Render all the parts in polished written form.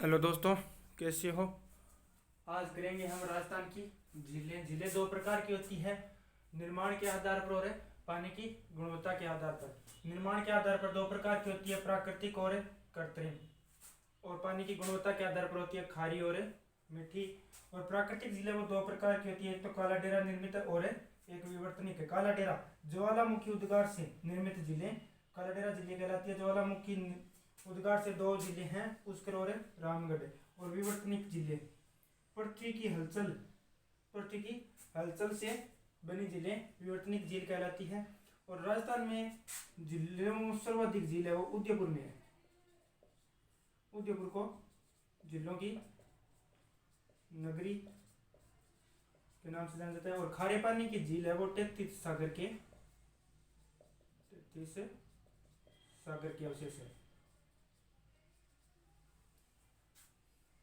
Hello दोस्तों, कैसे हो। आज करेंगे हम राजस्थान की झीलें। झीलें दो प्रकार की होती है, निर्माण के आधार पर और पानी की गुणवत्ता के आधार पर। निर्माण के आधार पर दो प्रकार की होती है, प्राकृतिक और कृत्रिम। और पानी की गुणवत्ता के आधार पर होती है खारी और मीठी। और प्राकृतिक झीलें वो दो प्रकार की होती है, एक तो काला डेरा निर्मित और एक विवर्तनिक है। काला डेरा ज्वालामुखी उद्गार से निर्मित झीलें काला डेरा झीलें कहलाती है। ज्वालामुखी उद्गार से दो झीलें हैं, पुष्कर और रामगढ़। और विवर्तनिक झीलें पृथ्वी की हलचल से बनी झीलें विवर्तनिक झील कहलाती है। और राजस्थान में झीलों में सर्वाधिक झील है वो उदयपुर में है। उदयपुर को झीलों की नगरी के नाम से जाना जाता है। और खारे पानी की झील है वो 33 सागर के अवशेष है।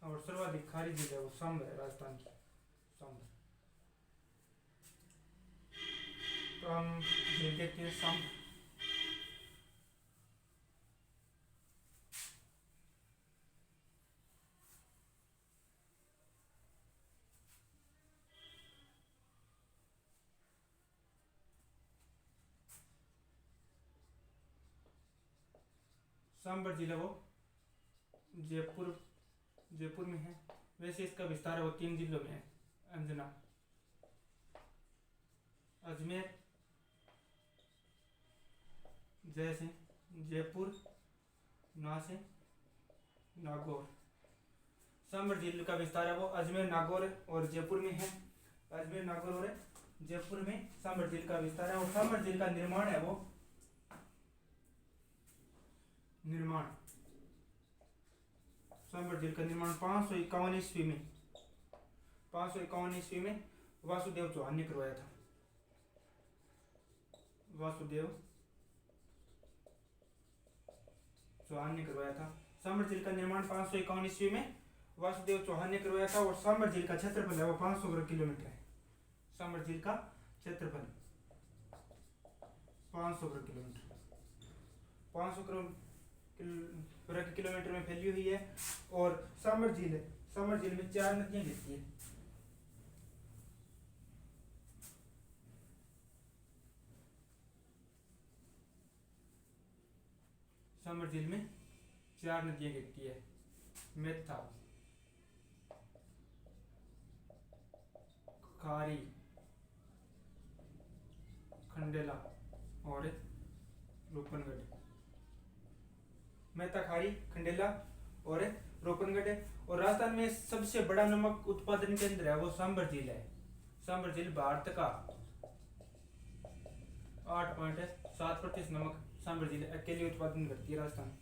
और सर्वाधिक खारी झील है वो सांबर है, राजस्थान की सांबर। तो हम झील देखते हैं सांबर। सांबर जिला वो जयपुर में है। वैसे इसका विस्तार है वो 3 जिलों में है, अंजना, अजमेर, जयपुर, नागौर। सांबर जिले का विस्तार है वो अजमेर, नागौर और जयपुर में है। अजमेर, नागौर और जयपुर में सांबर झील का विस्तार है। और सांबर झील का निर्माण है वो सांबर झील का निर्माण 551 ईस्वी में वासुदेव चौहान ने करवाया था। सांबर झील का निर्माण 551 ईस्वी में वासुदेव चौहान ने करवाया था। और सांबर झील का क्षेत्रफल है वो 500 वर्ग किलोमीटर है। सांबर झील का क्षेत्रफल 500 वर्ग किलोमीटर 500 वर्ग किलोमीटर में फैली हुई है। और सांबर झील में 4 नदियां गिरती है। सांबर झील में 4 नदियां गिरती है, मेथा, खारी, खंडेला और रूपनगढ़। मेहता, खारी, खंडेला और रोपनगढ़। और राजस्थान में सबसे बड़ा नमक उत्पादन केंद्र है वो सांबर झील है। सांबर झील भारत का 8.7% नमक सांबर झील अकेले उत्पादन करती है राजस्थान।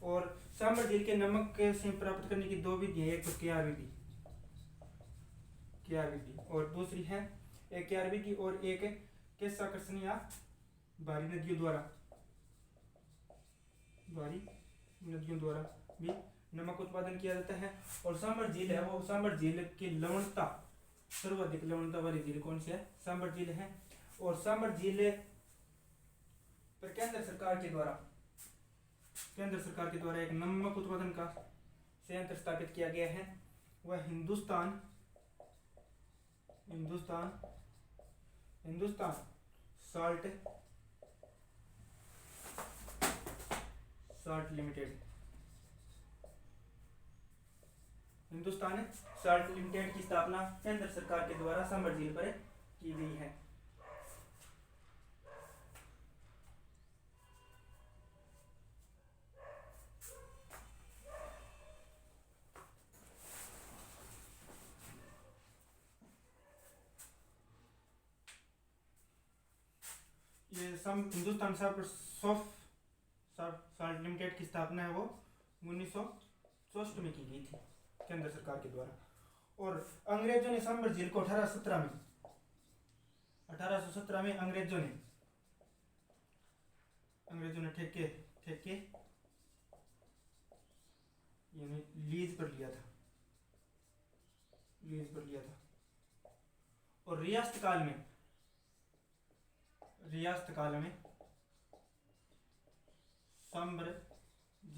और सांबर झील के नमक से प्राप्त करने की 2 विधि है, एक तो क्यार विधि और दूसरी है एक क्यार विधि और एक केशाकर्षण या भारी नदियों द्वारा भी नमक उत्पादन किया जाता है। और सांबर झील है वो सांबर झील की लवणता सर्वाधिक लवणता वाली झील कौन सी है? सांबर झील है। और सांबर झील पर केंद्र सरकार के द्वारा एक नमक उत्पादन का संयंत्र स्थापित किया गया है। वह Hindustan salt limited Hindustan salt limited की स्थापना केंद्र सरकार के द्वारा सांबर झील पर की गई है। ये हिंदुस्तान साल्ट लिमिटेड की स्थापना है वो 1964 में की गई थी केंद्र सरकार के द्वारा। और अंग्रेजों ने सांबर झील को 1817 में अंग्रेजों ने ठेके यानी लीज पर लिया था। और रियासत काल में सांबर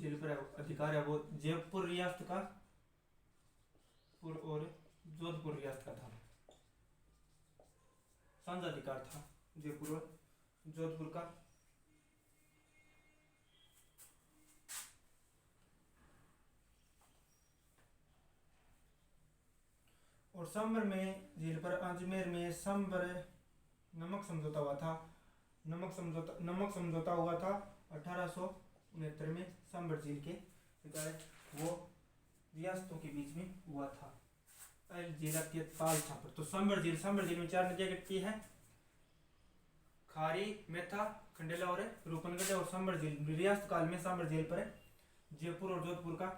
झील पर अधिकार है वो जयपुर रियासत का और जोधपुर रियासत का था, साझा अधिकार था जयपुर और जोधपुर का। और सांबर में झील पर अजमेर में सांबर नमक समझौता हुआ था। नमक समझौता हुआ था 1869 में सांबर झील के वो रियासतों के बीच में हुआ था। झील आती है ताल छापर। तो सांबर झील में 4 नदियां कटती है, खारी, मेथा, खंडेला और रूपनगढ़। और सांबर झील रियासत काल में सांबर झील पर जयपुर और जोधपुर का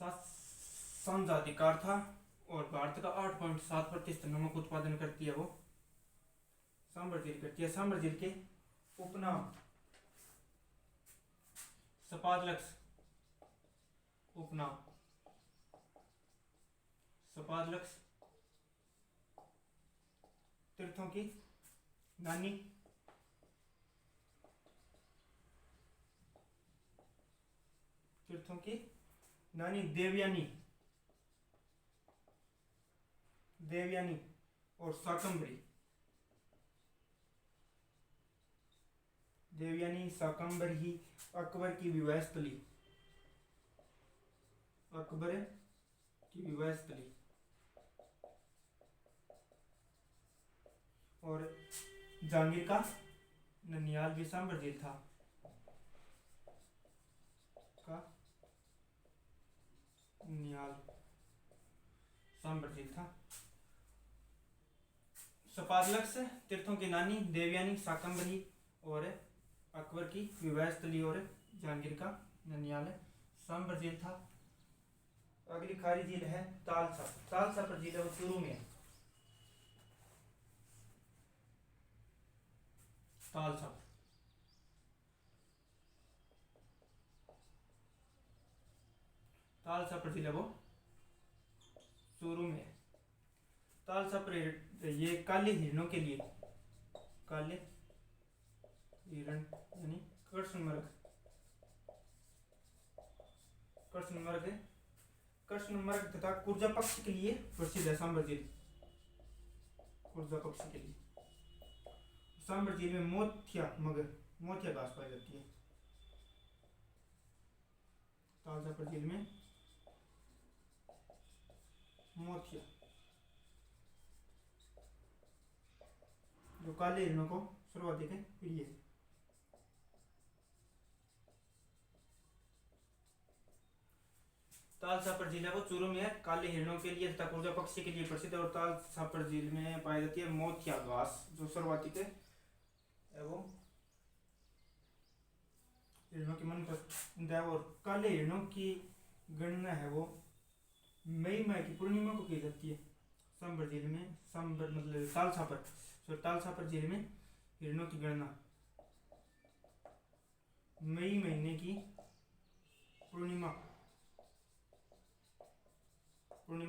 साझा अधिकार था। और भारत का 8.7% नमक उत्पादन करती है वो सांबर झील करती है। सांबर झील के उपनाम सपादलक्स, उपनाम सपादलक्स, तीर्थों की नानी, तीर्थों की नानी देवयानी, देवयानी और शाकंभरी, देवयानी, शाकंभरी, अकबर की विवाह स्थली, अकबर की विवाह स्थली। और जहांगीर का ननियाल भी सांबर झील था का ननियाल सांबर झील था। सपादलक्स तीर्थों की नानी, देवयानी, शाकंभरी और अकबर की विवाह स्थली और जहांगीर का ननियाल सांबर झील था। अगली खारी झील है तालछापर। तालछापर झील है वो चूरू में है। तालछापर, तालछापर झील है वो चूरू में है। तालछापर ये काले हिरणों के लिए, काले हिरण यानी कृष्णमृग, कृष्णमृग तथा कुर्जा पक्षी के लिए प्रसिद्ध है सांबर झील, कुर्जा पक्षी के लिए। सांबर झील में मोतिया घास पाई जाती है। तालछापर झील में मोतिया, जो काले हिरणों को सर्वाधिक प्रिय है। तालछापर झील है वो चूरू में है, काले हिरणों के लिए तथा कुर्जा पक्षी के लिए प्रसिद्ध है। और तालछापर झील में पाई जाती है मोतिया घास, जो सर्वाधिक है वो हिरणों की मनपसंद है। और काले हिरणों की गणना है वो मई माह की पूर्णिमा को की जाती है सांबर झील में। सांबर मतलब तालछापर झील में हिरणों की गणना मई महीने की पूर्णिमा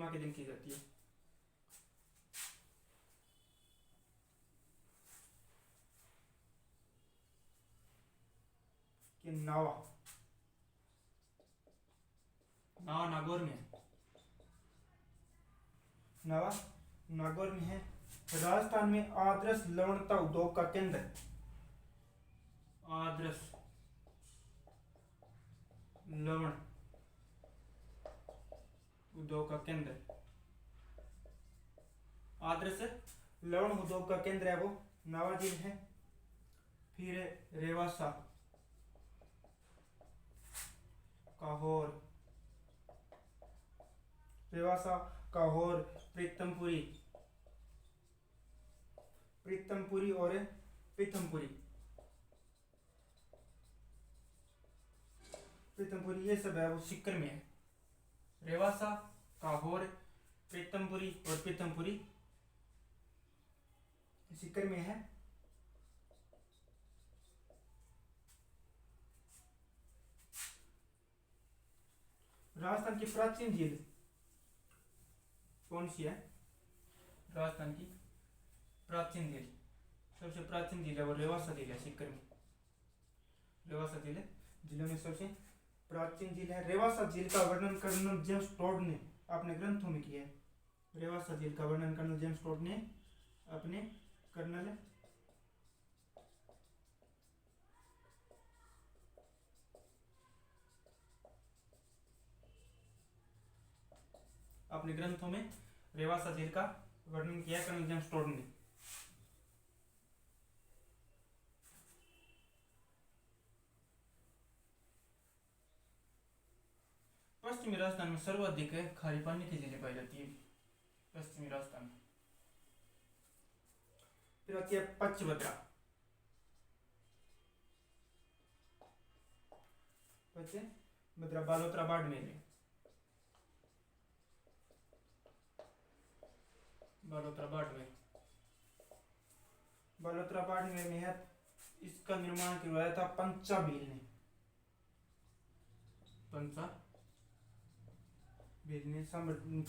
के दिन की जाती है। कि नावा नागौर में है, नावा नागौर में है। राजस्थान में आदर्श लवणता उद्योग का केंद्र, आदर्श लवण उद्योग का केंद्र, आदर्श लवण उद्योग का केंद्र है वो नावा झील है। फिर रेवासा, काहोर, रेवासा, काहोर, प्रीतमपुरी और पीथमपुरी, ये सब है वो सीकर में है। रेवासा, काहोर, प्रीतमपुरी और पीथमपुरी सीकर में है। राजस्थान की प्राचीन झील कौन सी है? राजस्थान की प्राचीन झील, सबसे प्राचीन झील है वो रेवासा झील है सीकर में। रेवासा झील है जिले में सबसे प्राचीन झील है। रेवासा झील का वर्णन कर्नल जेम्स टोड ने अपने ग्रंथों में किया है। रेवासा झील का वर्णन कर्नल जेम्स टोड ने अपने अपने ग्रंथों में रेवासा झील का वर्णन किया है कर्नल जेम्स टोड ने। पश्चिमी राजस्थान में सर्वाधिक खारी पानी की झीलें पाई जाती है पश्चिमी राजस्थान में। फिर आती है पचभद्रा। पचभद्रा बालोतरा बाड़मेर में। बालोतरा बाड़मेर में है। इसका निर्माण करवाया था पंचाबील ने।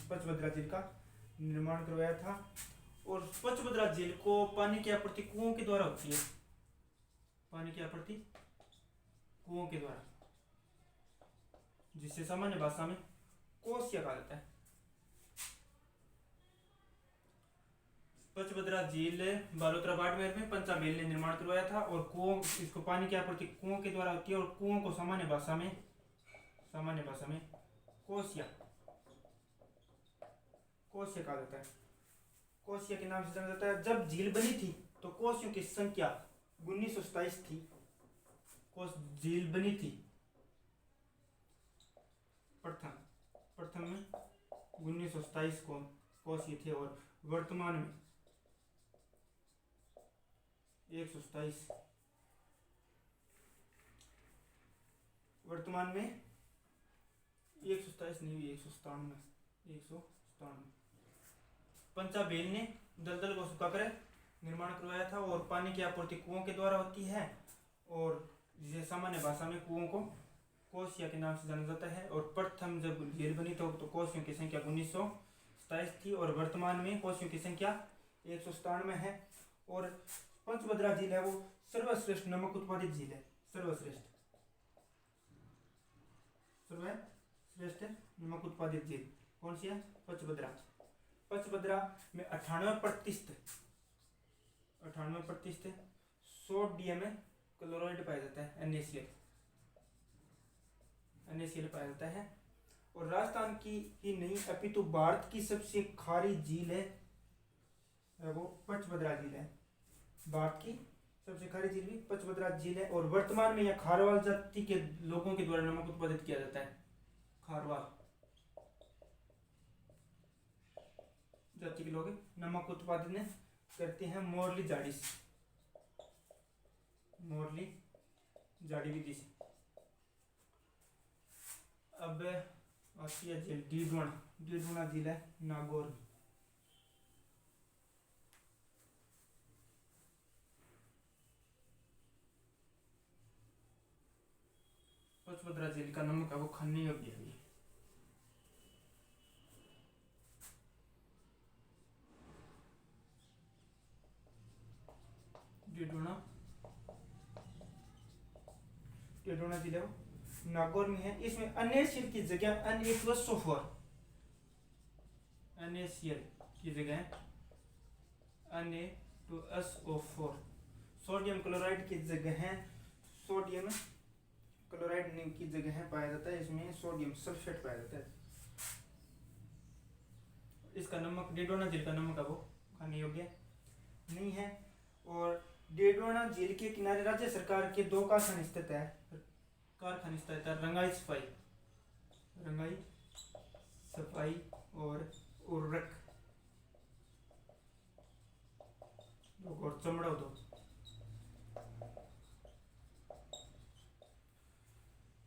पचभद्रा झील का निर्माण करवाया था। और पचभद्रा झील को पानी की आपूर्ति कुओं के द्वारा होती है। पानी की आपूर्ति कुओं के द्वारा, जिसे सामान्य भाषा में कोसिया कहा जाता है। पचभद्रा झील बालोतरा बाड़मेर में पंचाबील ने निर्माण करवाया था। और कुओं, इसको पानी की आपूर्ति कुओं के द्वारा होती है। और कुओं को सामान्य भाषा में कोसिया कहा जाता है। कोसिया के नाम से जाना जाता है। जब झील बनी थी तो कोसियों की संख्या 1927 थी। झील बनी थी प्रथम में 1927 कोसिए थे। और वर्तमान में 127 नहीं, 197 पंचाबील ने दलदल को सुखाकर निर्माण करवाया था। और पानी की आपूर्ति कुओं के द्वारा होती है। और ये सामान्य भाषा में कुओं को कोसिया के नाम से जाना जाता है। और प्रथम जब झील बनी तो कोसियों की संख्या 1927 थी। और वर्तमान में कोसियों की संख्या 197 है। और पंचभद्रा झील है वो सर्वश्रेष्ठ नमक उत्पादित झील है। सर्वश्रेष्ठ नमक उत्पादित झील कौन सी है? पचभद्रा में 98% सोडियम क्लोराइड पाया जाता है। NaCl पाया जाता है। और राजस्थान की ही नहीं अपितु भारत की सबसे खारी झील है वो पचभद्रा झील है। भारत की सबसे खारी झील भी पचभद्रा झील है। और वर्तमान में यह खारवाल जाति के लोगों के द्वारा नमक उत्पादित किया जाता है। खारवाल जाति के लोग नमक उत्पादन करते हैं मोरली जाड़ी विधि से। अब आती है झील डीडवाना झील है नागौर में। पचभद्रा झील का नमक है वो खाने योग्य है। डीडवाना झील है वो नागौर में है। इसमें NaCl की जगह Na2SO4 Na2SO4 सोडियम क्लोराइड की जगह है सोडियम क्लोराइड की जगह है पाया जाता है। इसमें सोडियम सल्फेट पाया जाता है। इसका नमक डीडवाना झील का नमक है वो खाने योग्य नहीं है। और डीडवाना झील के किनारे राज्य सरकार के 2 कारखाने स्थित है। रंगाई सफाई और उर्वरक और चमड़ा उद्योग।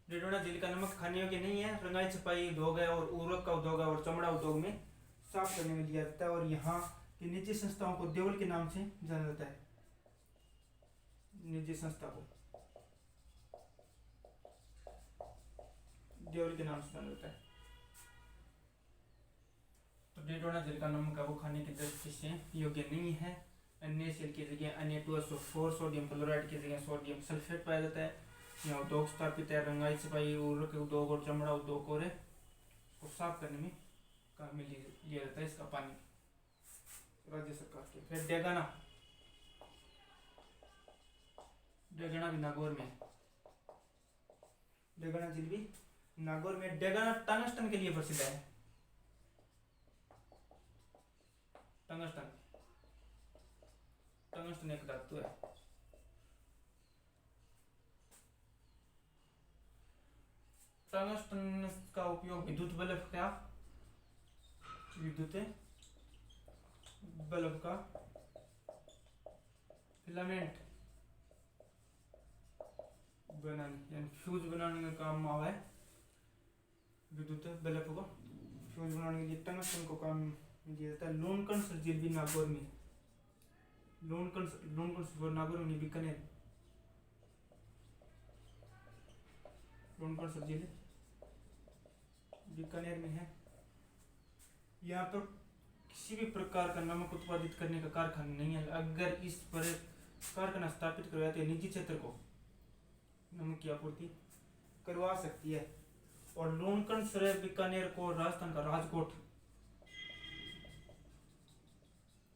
डीडवाना झील का नमक खाने योग्य नहीं है। रंगाई छपाई उद्योग है और उर्वरक का उद्योग है और चमड़ा उद्योग में साफ करने में लिया जाता है। और यहाँ की निजी संस्थाओं को देवल के नाम से जाना जाता है। निजी संस्था को देवल के नाम से जाना जाता है। तो डीडवाना झील का नमक है वो खाने की दृष्टि से योग्य नहीं है। NaCl की जगह Na2SO4 सोडियम क्लोराइड की जगह सोडियम सल्फेट पाया जाता है। यहाँ उद्योग स्थापित है। रंगाई छपाई के उद्योग और चमड़ा उद्योग और को साफ करने में काम में लिया जाता है इसका पानी राज्य सरकार के। फिर डेगाना, डेगाना भी नागौर में है। डेगाना झील भी नागौर में। डेगाना टंगस्टन के लिए प्रसिद्ध है। टंगस्टन, टंगस्टन एक धातु है। टंगस्टन का उपयोग विद्युत बल्ब का, विद्युत बल्ब का फिलामेंट बनाने यानी फ्यूज बनाने का काम में आवा है। विद्युत बल्ब को फ्यूज बनाने के लिए टंगस्टन को काम दिया जाता है। लूनकंड झील भी नागौर में। लूनकंड नागौर में बीकानेर। लूनकंड झील बीकानेर में है। यहाँ पर किसी भी प्रकार का नमक उत्पादित करने का कारखाना नहीं है। अगर इस पर कारखाना स्थापित करवाते हैं निजी क्षेत्र को नमक की आपूर्ति करवा सकती है। और लूनकंड सराय बीकानेर को राजस्थान का राजकोट,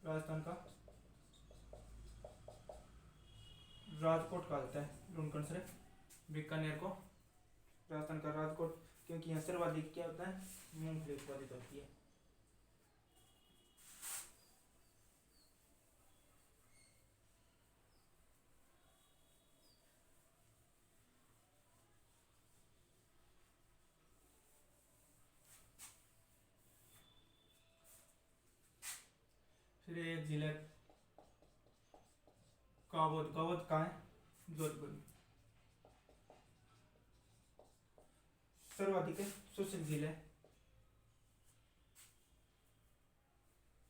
राजस्थान का राजकोट कहा जाता है। लूनकंड सराय बीकानेर को राजस्थान का राजकोट, क्योंकि यहाँ सर्वाधिक क्या होता है, मूंगफली उत्पादित होती है। फिर एक जिला कावद, कावद कहाँ है, जोधपुर में। सर्वाधिक शुष्क झील है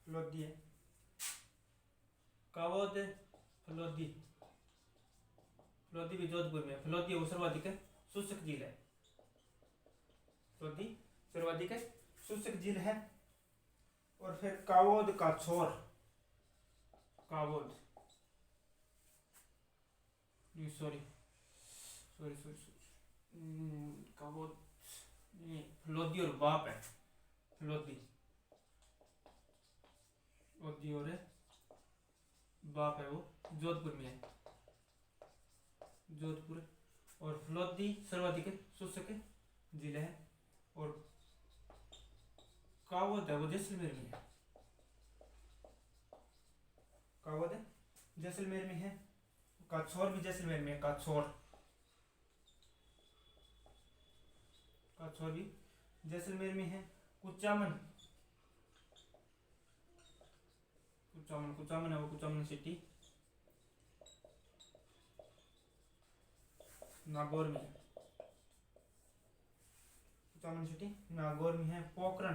फलोदी है। कावद फलोदी, फलोदी भी जोधपुर में। फलोदी वो सर्वाधिक शुष्क झील है। फलोदी सर्वाधिक शुष्क झील है। और फिर कावोद का छोर, कावोद सॉरी सॉरी सॉरी कावोद फलोदी और बाप है। फलोदी, फलोदी और बाप है वो जोधपुर में है। जोधपुर और फलोदी सर्वाधिक शुष्क जिले है। और कावद है वो जैसलमेर में है। कावद जैसलमेर में है। काछोर भी जैसलमेर में है। काछोर, काछोर भी जैसलमेर में है। कुचामन, कुचामन, कुचामन है वो कुचामन सिटी नागौर में है। कुचामन सिटी नागौर में है। पोखरण,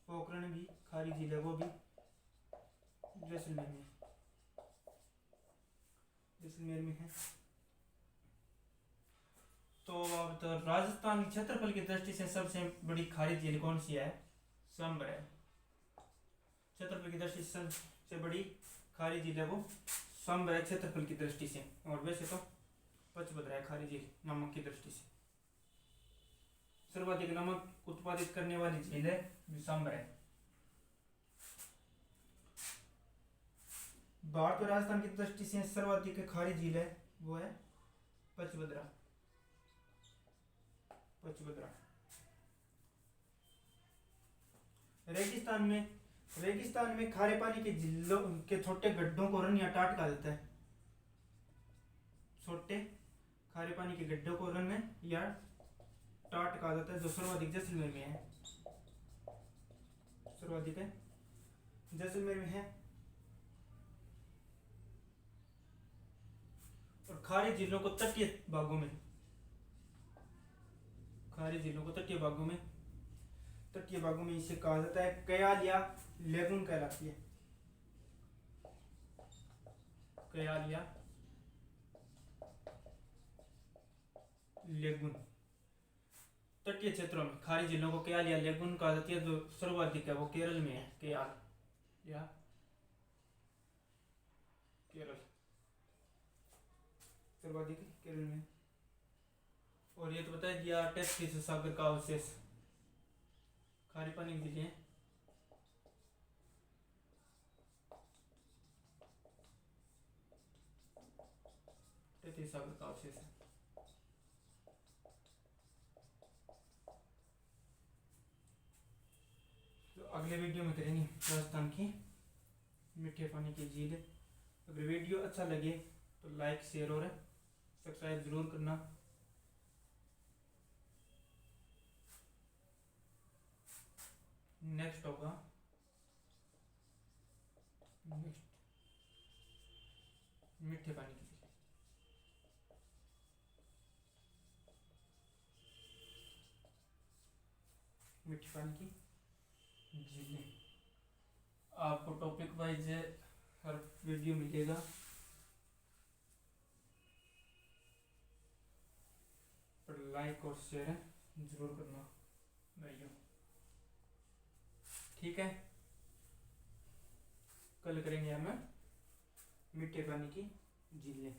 पोखरण भी खारी जिला, वो भी जैसलमेर में, जैसलमेर में है। तो अब तो राजस्थान क्षेत्रफल की दृष्टि से सबसे बड़ी खारी झील कौन सी है, संबर है। क्षेत्रफल की दृष्टि से सबसे बड़ी खारी झील है वो संबर है क्षेत्रफल की दृष्टि से। और वैसे तो पचभद्रा है खारी झील नमक की दृष्टि से। सर्वाधिक नमक उत्पादित करने वाली झील है संबर है। भारत और राजस्थान की दृष्टि से सर्वाधिक खारी झील है वो है पचभद्रा, पचभद्रा। रेगिस्तान में खारे पानी के झीलों के छोटे गड्ढों को रन या टाट कहा जाता है। छोटे खारे पानी के गड्ढों को रन या टाट कहा जाता है, जो सर्वाधिक जैसलमेर में है। सर्वाधिक है जैसलमेर में है। और खारी झीलों को तटीय भागों में, खारी झीलों को तटीय भागों में, तटीय भागों में इसे कहा जाता है कयाल या लेगुन कहलाती है। कयाल या लेगुन। तटीय क्षेत्रों में खारी झीलों को कयाल या लेगुन कहा जाती है। जो सर्वाधिक है वो केरल में है, कयाल या केरल। सर्वाधिक केरल में। और ये तो बता दिया 33 सागर का अवशेष खारे पानी की झीलें। 33 सागर का अवशेष है। तो अगले वीडियो में करेंगे राजस्थान की मीठे पानी की झील। अगर वीडियो अच्छा लगे तो लाइक शेयर और सब्सक्राइब जरूर करना। नेक्स्ट होगा मीठे पानी की झील। मीठे पानी की झीलें आपको टॉपिक वाइज हर वीडियो मिलेगा। पर लाइक और शेयर जरूर करना भाइयों, ठीक है। कल करेंगे हम मीठे पानी की झीलें।